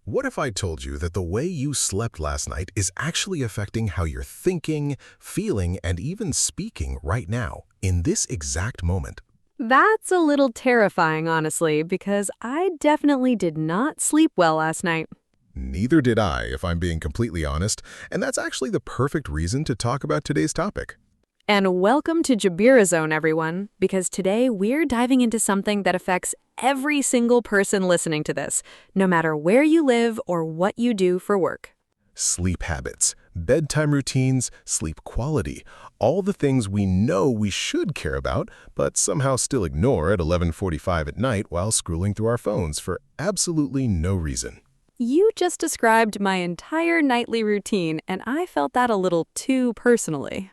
What if I told you that the way you slept last night is actually affecting how you're thinking, feeling, and even speaking right now, in this exact moment? That's a little terrifying, honestly, because I definitely did not sleep well last night. Neither did I, if I'm being completely honest, and that's actually the perfect reason to talk about today's topic. And welcome to Joobira Zone, everyone, because today we're diving into something that affects every single person listening to this, no matter where you live or what you do for work. Sleep habits, bedtime routines, sleep quality, all the things we know we should care about, but somehow still ignore at 11:45 at night while scrolling through our phones for absolutely no reason. You just described my entire nightly routine, and I felt that a little too personally.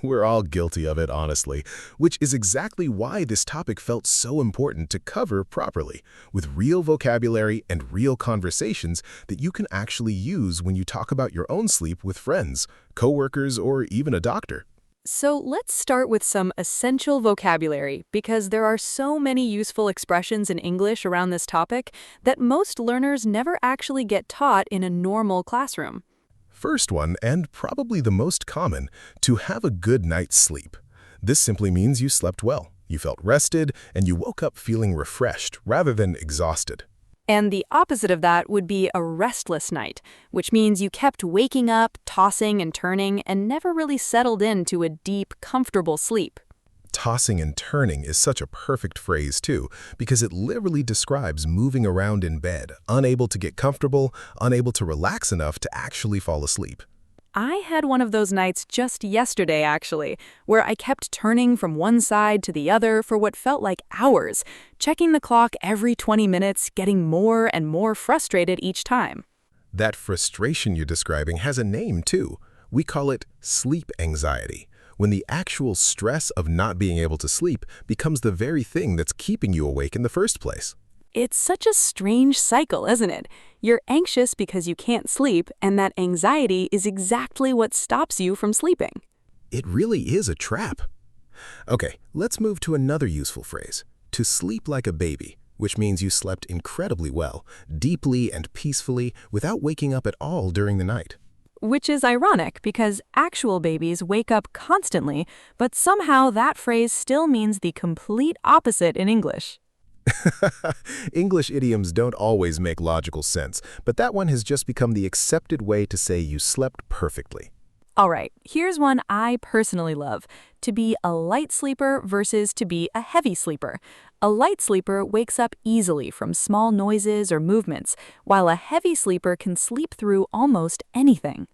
We're all guilty of it, honestly, which is exactly why this topic felt so important to cover properly, with real vocabulary and real conversations that you can actually use when you talk about your own sleep with friends, coworkers, or even a doctor. So let's start with some essential vocabulary because there are so many useful expressions in English around this topic that most learners never actually get taught in a normal classroom. First one, and probably the most common, to have a good night's sleep. This simply means you slept well, you felt rested, and you woke up feeling refreshed rather than exhausted. And the opposite of that would be a restless night, which means you kept waking up, tossing and turning, and never really settled into a deep, comfortable sleep. Tossing and turning is such a perfect phrase too, because it literally describes moving around in bed, unable to get comfortable, unable to relax enough to actually fall asleep. I had one of those nights just yesterday, actually, where I kept turning from one side to the other for what felt like hours, checking the clock every 20 minutes, getting more and more frustrated each time. That frustration you're describing has a name too. We call it sleep anxiety, when the actual stress of not being able to sleep becomes the very thing that's keeping you awake in the first place. It's such a strange cycle, isn't it? You're anxious because you can't sleep, and that anxiety is exactly what stops you from sleeping. It really is a trap. Okay, let's move to another useful phrase, to sleep like a baby, which means you slept incredibly well, deeply and peacefully, without waking up at all during the night. Which is ironic because actual babies wake up constantly, but somehow that phrase still means the complete opposite in English. English idioms don't always make logical sense, but that one has just become the accepted way to say you slept perfectly. All right, here's one I personally love: to be a light sleeper versus to be a heavy sleeper. A light sleeper wakes up easily from small noises or movements, while a heavy sleeper can sleep through almost anything.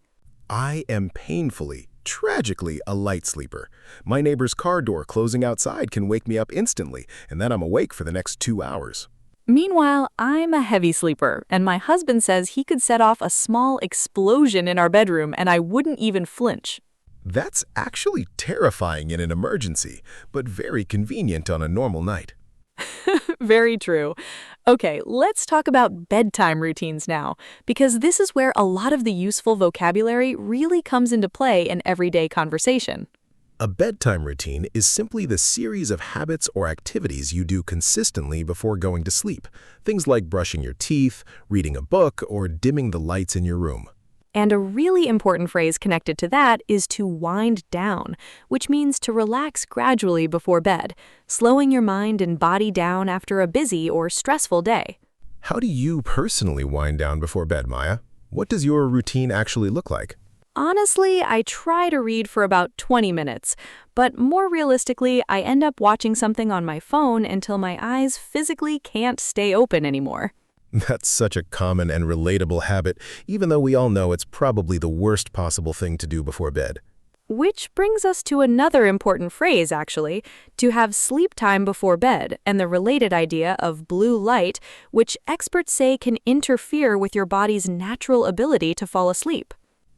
I am painfully, tragically a light sleeper. My neighbor's car door closing outside can wake me up instantly, and then I'm awake for the next 2 hours. Meanwhile, I'm a heavy sleeper, and my husband says he could set off a small explosion in our bedroom and I wouldn't even flinch. That's actually terrifying in an emergency, but very convenient on a normal night. Very true. Okay, let's talk about bedtime routines now, because this is where a lot of the useful vocabulary really comes into play in everyday conversation. A bedtime routine is simply the series of habits or activities you do consistently before going to sleep. Things like brushing your teeth, reading a book, or dimming the lights in your room. And a really important phrase connected to that is to wind down, which means to relax gradually before bed, slowing your mind and body down after a busy or stressful day. How do you personally wind down before bed, Maya? What does your routine actually look like? Honestly, I try to read for about 20 minutes, but more realistically, I end up watching something on my phone until my eyes physically can't stay open anymore. That's such a common and relatable habit, even though we all know it's probably the worst possible thing to do before bed. Which brings us to another important phrase, actually, to have sleep time before bed, and the related idea of blue light, which experts say can interfere with your body's natural ability to fall asleep.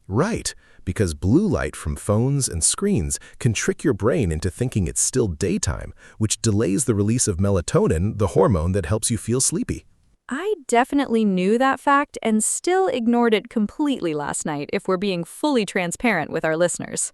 Right, because blue light from phones and screens can trick your brain into thinking it's still daytime, which delays the release of melatonin, the hormone that helps you feel sleepy. I definitely knew that fact and still ignored it completely last night, if we're being fully transparent with our listeners.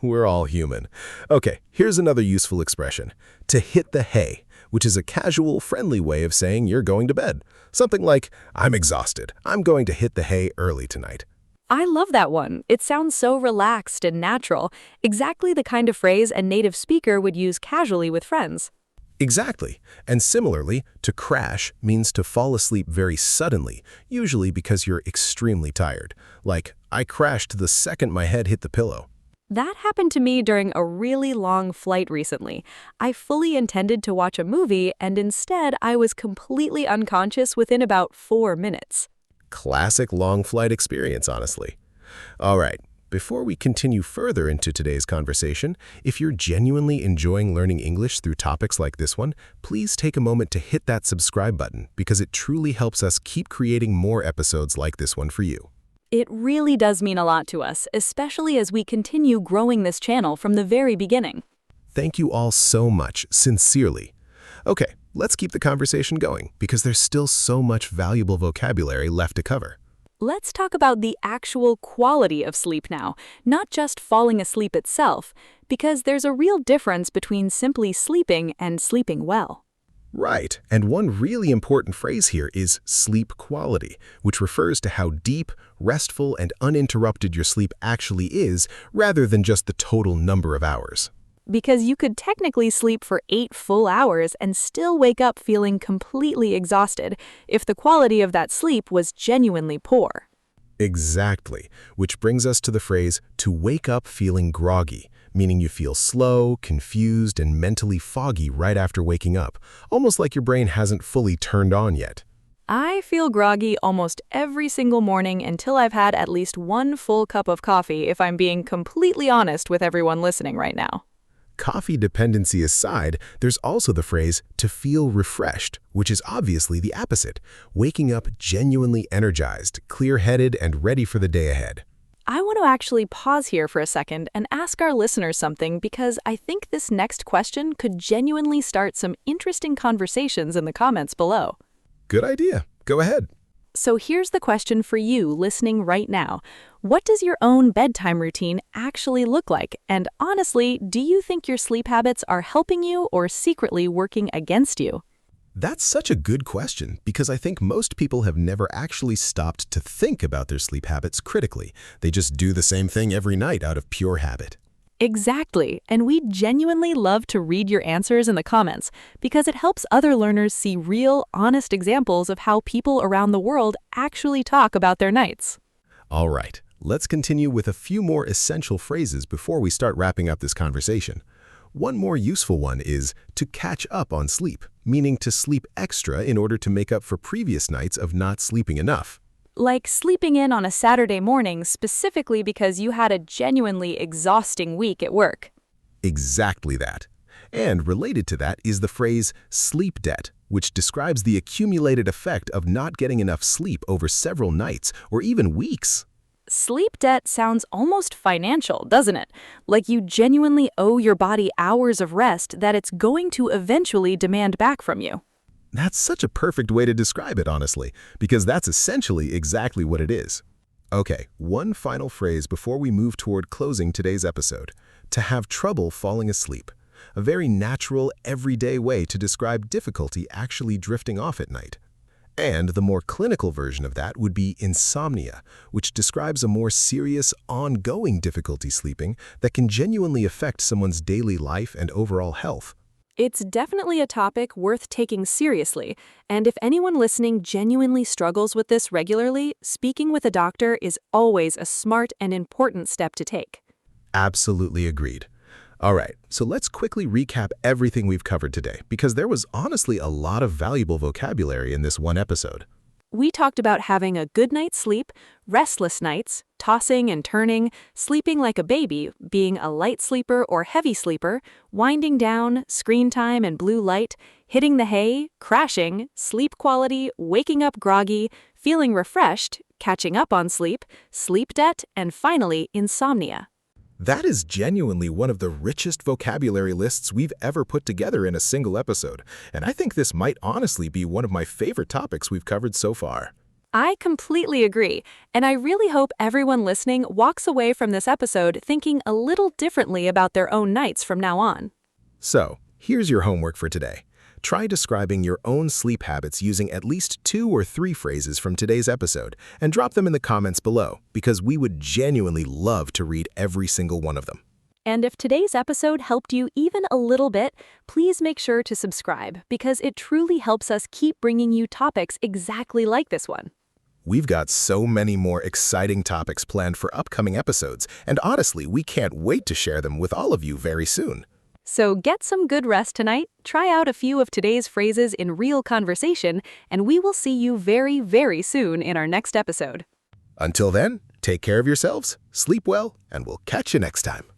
We're all human. Okay, here's another useful expression, to hit the hay, which is a casual, friendly way of saying you're going to bed. Something like, I'm exhausted. I'm going to hit the hay early tonight. I love that one. It sounds so relaxed and natural, exactly the kind of phrase a native speaker would use casually with friends. Exactly. And similarly, to crash means to fall asleep very suddenly, usually because you're extremely tired. Like, I crashed the second my head hit the pillow. That happened to me during a really long flight recently. I fully intended to watch a movie, and instead I was completely unconscious within about 4 minutes. Classic long flight experience, honestly. All right, before we continue further into today's conversation, if you're genuinely enjoying learning English through topics like this one, please take a moment to hit that subscribe button because it truly helps us keep creating more episodes like this one for you. It really does mean a lot to us, especially as we continue growing this channel from the very beginning. Thank you all so much, sincerely. Okay, let's keep the conversation going because there's still so much valuable vocabulary left to cover. Let's talk about the actual quality of sleep now, not just falling asleep itself, because there's a real difference between simply sleeping and sleeping well. Right, and one really important phrase here is sleep quality, which refers to how deep, restful, and uninterrupted your sleep actually is, rather than just the total number of hours. Because you could technically sleep for 8 full hours and still wake up feeling completely exhausted if the quality of that sleep was genuinely poor. Exactly, which brings us to the phrase, to wake up feeling groggy, meaning you feel slow, confused, and mentally foggy right after waking up, almost like your brain hasn't fully turned on yet. I feel groggy almost every single morning until I've had at least 1 full cup of coffee, if I'm being completely honest with everyone listening right now. Coffee dependency aside, there's also the phrase, to feel refreshed, which is obviously the opposite, waking up genuinely energized, clear-headed, and ready for the day ahead. I want to actually pause here for a second and ask our listeners something because I think this next question could genuinely start some interesting conversations in the comments below. Good idea. Go ahead. So here's the question for you listening right now. What does your own bedtime routine actually look like? And honestly, do you think your sleep habits are helping you or secretly working against you? That's such a good question because I think most people have never actually stopped to think about their sleep habits critically. They just do the same thing every night out of pure habit. Exactly, and we genuinely love to read your answers in the comments because it helps other learners see real, honest examples of how people around the world actually talk about their nights. All right, let's continue with a few more essential phrases before we start wrapping up this conversation. One more useful one is to catch up on sleep, meaning to sleep extra in order to make up for previous nights of not sleeping enough. Like sleeping in on a Saturday morning specifically because you had a genuinely exhausting week at work. Exactly that. And related to that is the phrase sleep debt, which describes the accumulated effect of not getting enough sleep over several nights or even weeks. Sleep debt sounds almost financial, doesn't it? Like you genuinely owe your body hours of rest that it's going to eventually demand back from you. That's such a perfect way to describe it, honestly, because that's essentially exactly what it is. Okay, one final phrase before we move toward closing today's episode. To have trouble falling asleep. A very natural, everyday way to describe difficulty actually drifting off at night. And the more clinical version of that would be insomnia, which describes a more serious, ongoing difficulty sleeping that can genuinely affect someone's daily life and overall health. It's definitely a topic worth taking seriously, and if anyone listening genuinely struggles with this regularly, speaking with a doctor is always a smart and important step to take. Absolutely agreed. All right, so let's quickly recap everything we've covered today, because there was honestly a lot of valuable vocabulary in this one episode. We talked about having a good night's sleep, restless nights, tossing and turning, sleeping like a baby, being a light sleeper or heavy sleeper, winding down, screen time and blue light, hitting the hay, crashing, sleep quality, waking up groggy, feeling refreshed, catching up on sleep, sleep debt, and finally, insomnia. That is genuinely one of the richest vocabulary lists we've ever put together in a single episode, and I think this might honestly be one of my favorite topics we've covered so far. I completely agree, and I really hope everyone listening walks away from this episode thinking a little differently about their own nights from now on. So, here's your homework for today. Try describing your own sleep habits using at least 2 or 3 phrases from today's episode and drop them in the comments below because we would genuinely love to read every single one of them. And if today's episode helped you even a little bit, please make sure to subscribe because it truly helps us keep bringing you topics exactly like this one. We've got so many more exciting topics planned for upcoming episodes, and honestly, we can't wait to share them with all of you very soon. So get some good rest tonight, try out a few of today's phrases in real conversation, and we will see you very, very soon in our next episode. Until then, take care of yourselves, sleep well, and we'll catch you next time.